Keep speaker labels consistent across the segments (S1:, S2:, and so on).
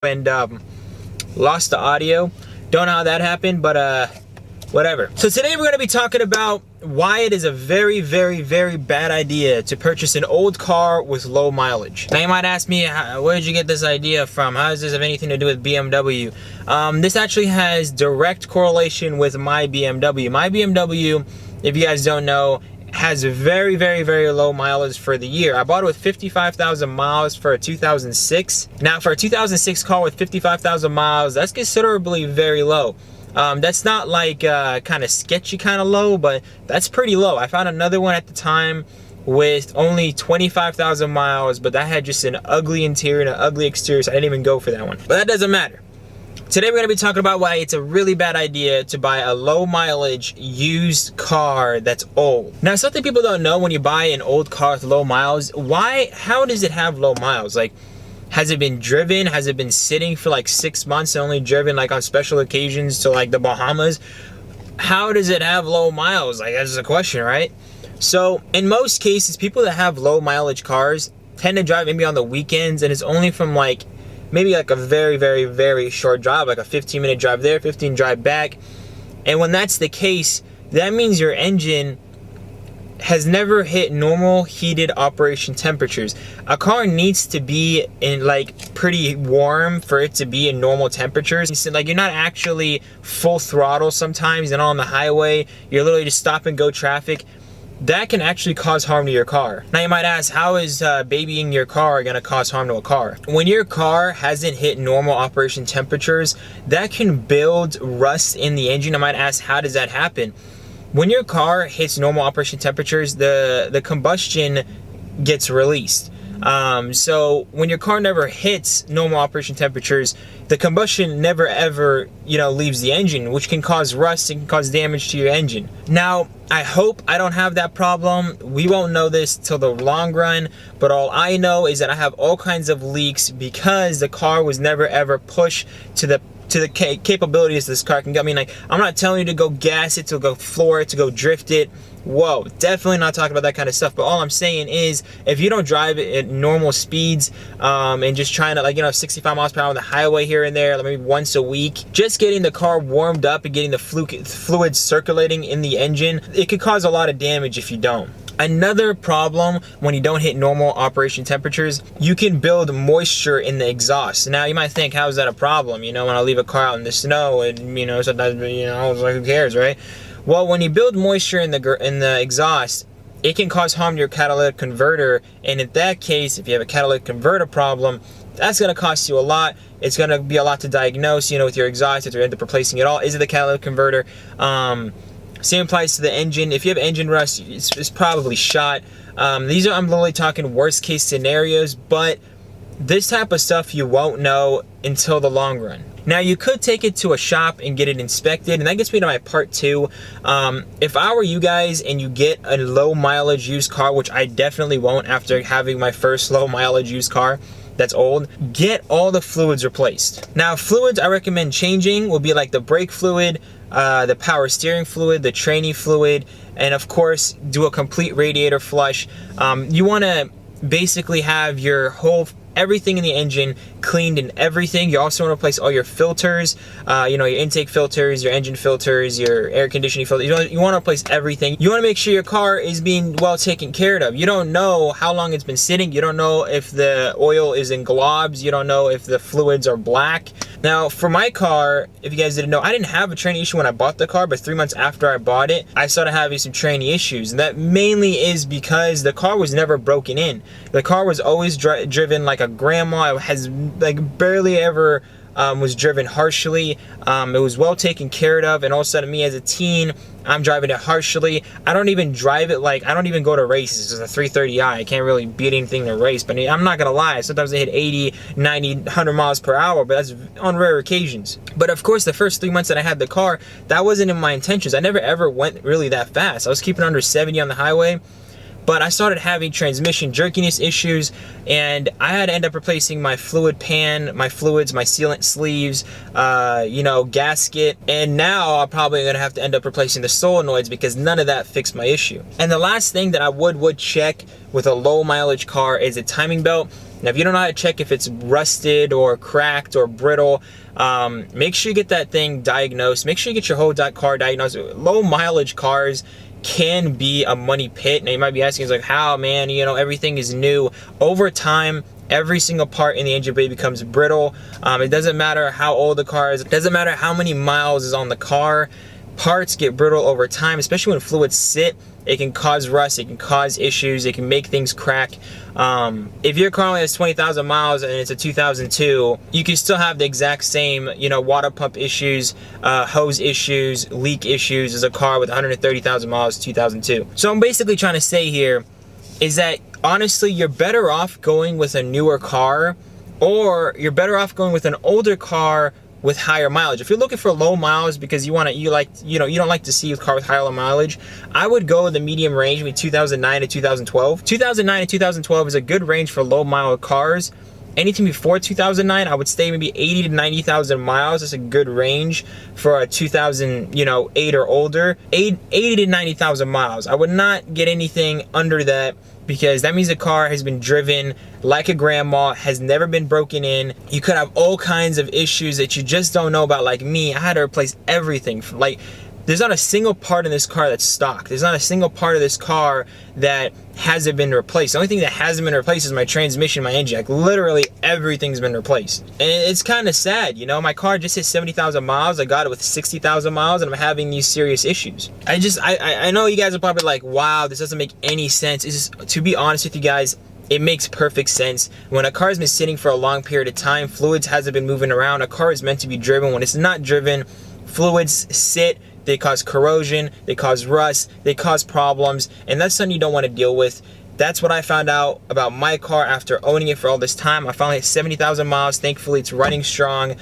S1: and lost the audio. Don't know how that happened, but whatever. So today we're going to be talking about why it is a very bad idea to purchase an old car with low mileage. Now you might ask me, where did you get this idea from? How does this have anything to do with BMW? This actually has direct correlation with my BMW. My BMW, if you guys don't know, has very low mileage for the year. I bought it with 55,000 miles for a 2006. Now for a 2006 car with 55,000 miles, that's considerably very low. That's not like kind of sketchy kind of low, but that's pretty low. I found another one at the time with only 25,000 miles, but that had just an ugly interior and an ugly exterior, so I didn't even go for that one. But that doesn't matter. Today we're going to be talking about why it's a really bad idea to buy a low mileage used car that's old. Now something people don't know when you buy an old car with low miles, how does it have low miles? Like, has it been driven? Has it been sitting for like 6 months and only driven like on special occasions to like the Bahamas? How does it have low miles? Like, that's the question, right? So in most cases, people that have low mileage cars tend to drive maybe on the weekends, and it's only from like maybe like a very short drive, like a 15-minute drive there, 15 drive back. And when that's the case, that means your engine has never hit normal heated operation temperatures. A car needs to be in like pretty warm for it to be in normal temperatures. So, like, you're not actually full throttle sometimes, and on the highway you're literally just stop and go traffic. That can actually cause harm to your car. Now you might ask, how is babying your car gonna cause harm to a car? When your car hasn't hit normal operation temperatures, that can build rust in the engine. I might ask, how does that happen? When your car hits normal operation temperatures, the combustion gets released. So when your car never hits normal operation temperatures, the combustion never ever, leaves the engine, which can cause rust and can cause damage to your engine. Now, I hope I don't have that problem. We won't know this till the long run, but all I know is that I have all kinds of leaks because the car was never ever pushed to the capabilities this car can get. I mean, like, I'm not telling you to go gas it, to go floor it, to go drift it. Whoa, definitely not talking about that kind of stuff. But all I'm saying is, if you don't drive it at normal speeds and just trying to 65 miles per hour on the highway here and there, like maybe once a week, just getting the car warmed up and getting the fluid circulating in the engine, it could cause a lot of damage if you don't. Another problem when you don't hit normal operation temperatures, you can build moisture in the exhaust. Now you might think, how is that a problem? When I leave a car out in the snow, and sometimes I was like, who cares, right? Well, when you build moisture in the exhaust, it can cause harm to your catalytic converter, and in that case, if you have a catalytic converter problem, that's going to cost you a lot. It's going to be a lot to diagnose, with your exhaust, if you end up replacing it all. Is it the catalytic converter? Same applies to the engine. If you have engine rust, it's probably shot. I'm literally talking worst case scenarios, but this type of stuff you won't know until the long run. Now, you could take it to a shop and get it inspected, and that gets me to my part two. If I were you guys and you get a low mileage used car, which I definitely won't after having my first low mileage used car that's old, get all the fluids replaced. Now, fluids I recommend changing will be like the brake fluid, the power steering fluid, the tranny fluid, and of course do a complete radiator flush. You want to basically have your everything in the engine cleaned and everything. You also want to replace all your filters, your intake filters, your engine filters, your air conditioning filters. You want to replace everything. You want to make sure your car is being well taken care of. You don't know how long it's been sitting. You don't know if the oil is in globs. You don't know if the fluids are black. Now, for my car, if you guys didn't know, I didn't have a tranny issue when I bought the car, but 3 months after I bought it, I started having some tranny issues. And that mainly is because the car was never broken in. The car was always driven like a grandma. It has like barely ever was driven harshly. It was well taken care of, and all of a sudden, me as a teen, I'm driving it harshly. I don't even drive it like, I don't even go to races. It's a 330i. I can't really beat anything in a race, but I'm not gonna lie, sometimes I hit 80, 90, 100 miles per hour, but that's on rare occasions. But of course, the first 3 months that I had the car, that wasn't in my intentions. I never ever went really that fast. I was keeping under 70 on the highway. but I started having transmission jerkiness issues, and I had to end up replacing my fluid pan, my fluids, my sealant sleeves, you know, gasket, and now I'm probably gonna have to end up replacing the solenoids because none of that fixed my issue. And the last thing that I would check with a low mileage car is a timing belt. Now, if you don't know how to check if it's rusted or cracked or brittle, make sure you get that thing diagnosed. Make sure you get your whole car diagnosed. Low mileage cars can be a money pit. Now, you might be asking, like, how, man? You know, everything is new. Over time, every single part in the engine bay becomes brittle. It doesn't matter how old the car is. It doesn't matter how many miles is on the car. Parts get brittle over time, especially when fluids sit. It can cause rust, it can cause issues, it can make things crack. If your car only has 20,000 miles and it's a 2002, you can still have the exact same, you know, water pump issues, hose issues, leak issues as a car with 130,000 miles, 2002. So I'm basically trying to say here is that honestly, you're better off going with a newer car, or you're better off going with an older car with higher mileage. If you're looking for low miles because you don't like to see a car with higher mileage, I would go the medium range between 2009 to 2012. 2009 to 2012 is a good range for low mile cars. Anything before 2009, I would stay maybe 80 to 90,000 miles. That's a good range for a 2008 or older. 80 to 90,000 miles. I would not get anything under that, because that means the car has been driven like a grandma, has never been broken in. You could have all kinds of issues that you just don't know about. Like me, I had to replace everything. Like, there's not a single part in this car that's stock. There's not a single part of this car that hasn't been replaced. The only thing that hasn't been replaced is my transmission, my engine. Like, literally everything's been replaced. And it's kind of sad, you know? My car just hit 70,000 miles. I got it with 60,000 miles, and I'm having these serious issues. I know you guys are probably like, wow, this doesn't make any sense. It's just, to be honest with you guys, it makes perfect sense. When a car's been sitting for a long period of time, fluids hasn't been moving around. A car is meant to be driven. When it's not driven, fluids sit, they cause corrosion, they cause rust, they cause problems, and that's something you don't want to deal with. That's what I found out about my car after owning it for all this time. I finally hit 70,000 miles. Thankfully, it's running strong.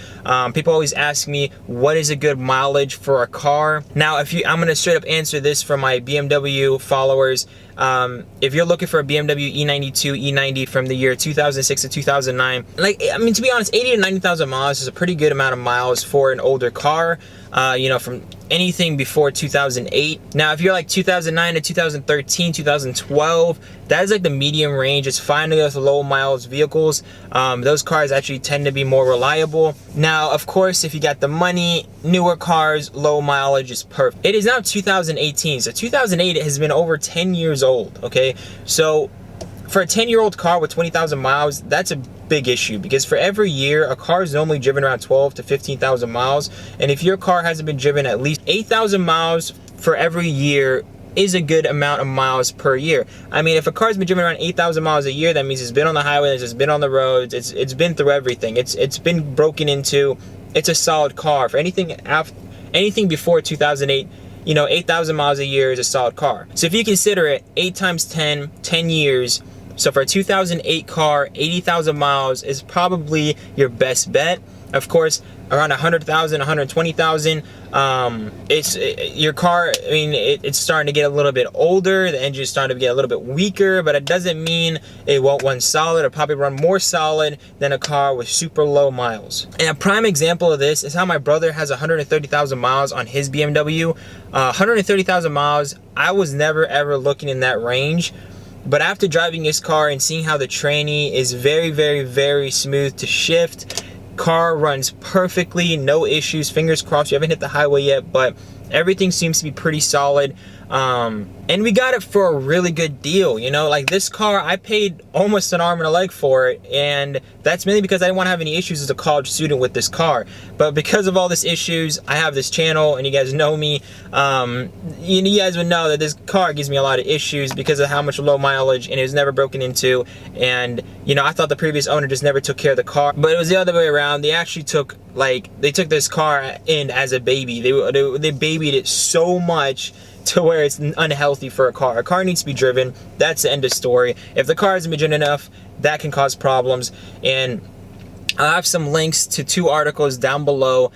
S1: People always ask me, what is a good mileage for a car? Now, I'm gonna straight up answer this for my BMW followers. If you're looking for a BMW E92, E90 from the year 2006 to 2009, like, I mean, to be honest, 80 to 90,000 miles is a pretty good amount of miles for an older car, you know, from anything before 2008. Now, if you're like 2009 to 2013, 2012, that is like the medium range. It's fine to go with low miles vehicles. Those cars actually tend to be more reliable. Now, of course, if you got the money, newer cars, low mileage is perfect. It is now 2018, so 2008 has been over 10 years old, okay? So for a 10-year-old car with 20,000 miles, that's a big issue, because for every year, a car is normally driven around 12 to 15,000 miles, and if your car hasn't been driven at least 8,000 miles for every year, is a good amount of miles per year. I mean, if a car's been driven around 8,000 miles a year, that means it's been on the highway, it's been on the roads, it's been through everything. It's been broken into. It's a solid car. For anything before 2008, you know, 8,000 miles a year is a solid car. So if you consider it 8 times 10 years. So for a 2008 car, 80,000 miles is probably your best bet. Of course, around 100,000, 120,000, your car, I mean, it's starting to get a little bit older. The engine's starting to get a little bit weaker, but it doesn't mean it won't run solid. It'll probably run more solid than a car with super low miles. And a prime example of this is how my brother has 130,000 miles on his BMW. 130,000 miles, I was never ever looking in that range. But after driving this car and seeing how the tranny is very, very, very smooth to shift, car runs perfectly, no issues, fingers crossed. You haven't hit the highway yet, but everything seems to be pretty solid. And we got it for a really good deal, you know, like this car, I paid almost an arm and a leg for it, and that's mainly because I didn't want to have any issues as a college student with this car. But because of all these issues, I have this channel, and you guys know me, you guys would know that this car gives me a lot of issues because of how much low mileage, and it was never broken into. And you know, I thought the previous owner just never took care of the car, but it was the other way around. They actually took this car in as a baby. They babied it so much to where it's unhealthy for a car. A car needs to be driven. That's the end of story. If the car hasn't been driven enough, that can cause problems. And I'll have some links to 2 articles down below,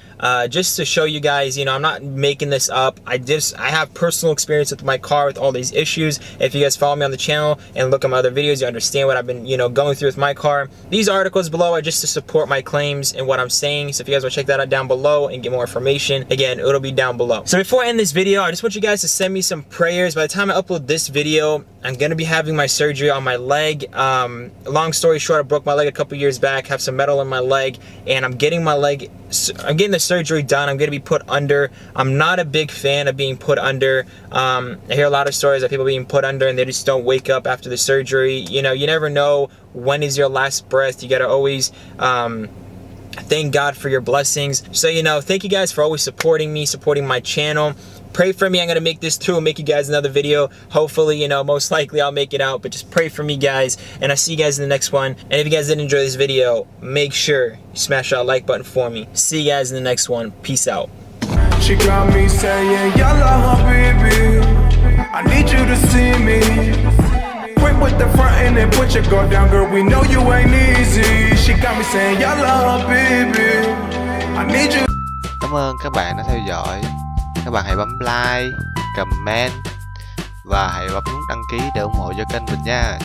S1: just to show you guys, you know, I'm not making this up. I have personal experience with my car with all these issues. If you guys follow me on the channel and look at my other videos, you understand what I've been, you know, going through with my car. These articles below are just to support my claims and what I'm saying. So if you guys want to check that out down below and get more information, again, it'll be down below. So before I end this video, I just want you guys to send me some prayers. By the time I upload this video, I'm gonna be having my surgery on my leg. Long story short, I broke my leg a couple years back, have some metal in my leg, and I'm getting the surgery done. I'm gonna be put under. I'm not a big fan of being put under. I hear a lot of stories of people being put under and they just don't wake up after the surgery. You know, you never know when is your last breath. You gotta always thank God for your blessings. So, you know, thank you guys for always supporting me, supporting my channel. Pray for me. I'm gonna make this through and make you guys another video. Hopefully, you know, most likely I'll make it out, but just pray for me, guys, and I'll see you guys in the next one. And if you guys did enjoy this video, make sure you smash that like button for me. See you guys in the next one. Peace out.
S2: She got me saying, yalla, baby, I need you to see me. Quit with the front and put your guard down, girl, we know you ain't easy. She got me saying, yalla, baby, I need you.
S3: Cảm ơn các bạn đã theo dõi. Các bạn hãy bấm like, comment và hãy bấm nút đăng ký để ủng hộ cho kênh mình nha.